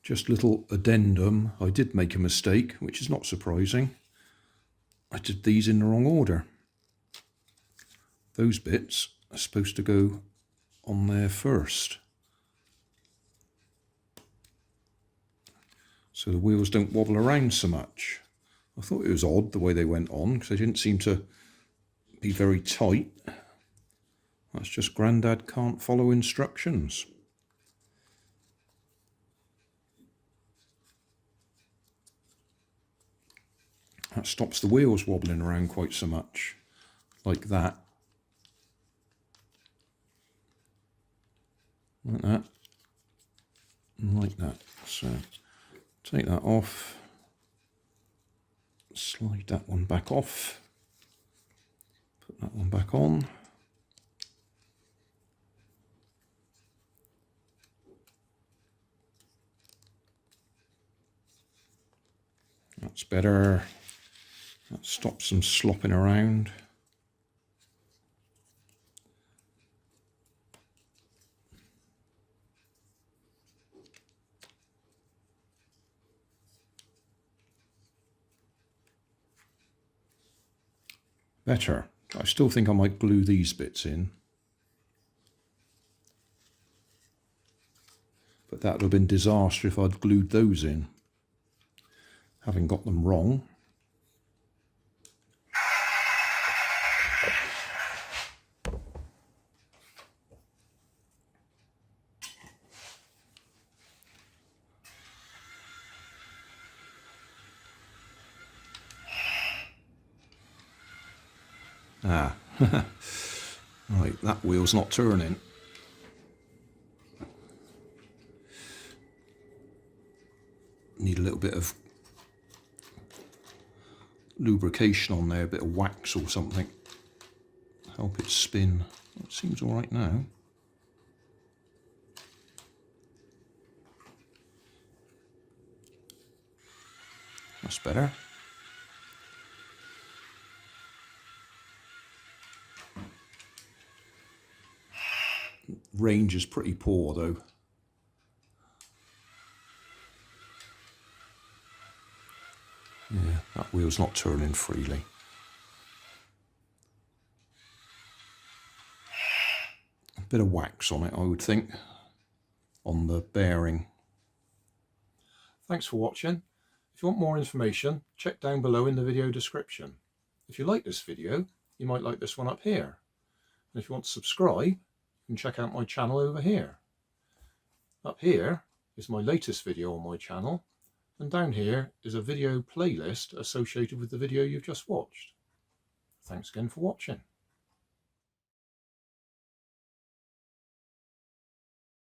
Just little addendum, I did make a mistake, which is not surprising. I did these in the wrong order. Those bits are supposed to go on there first, so the wheels don't wobble around so much. I thought it was odd the way they went on, because they didn't seem to be very tight. That's just Grandad can't follow instructions. That stops the wheels wobbling around quite so much, like that. Like that, and like that. So take that off, slide that one back off, put that one back on. That's better. That stops them slopping around. Better. I still think I might glue these bits in, but that would have been disaster if I'd glued those in, having got them wrong. Ah, right, that wheel's not turning. Need a little bit of lubrication on there, a bit of wax or something. Help it spin. It seems all right now. That's better. Range is pretty poor though. Yeah, that wheel's not turning freely. A bit of wax on it, I would think, on the bearing. Thanks for watching. If you want more information, check down below in the video description. If you like this video, you might like this one up here. And if you want to subscribe, you can check out my channel over here. Up here is my latest video on my channel, and down here is a video playlist associated with the video you've just watched. Thanks again for watching.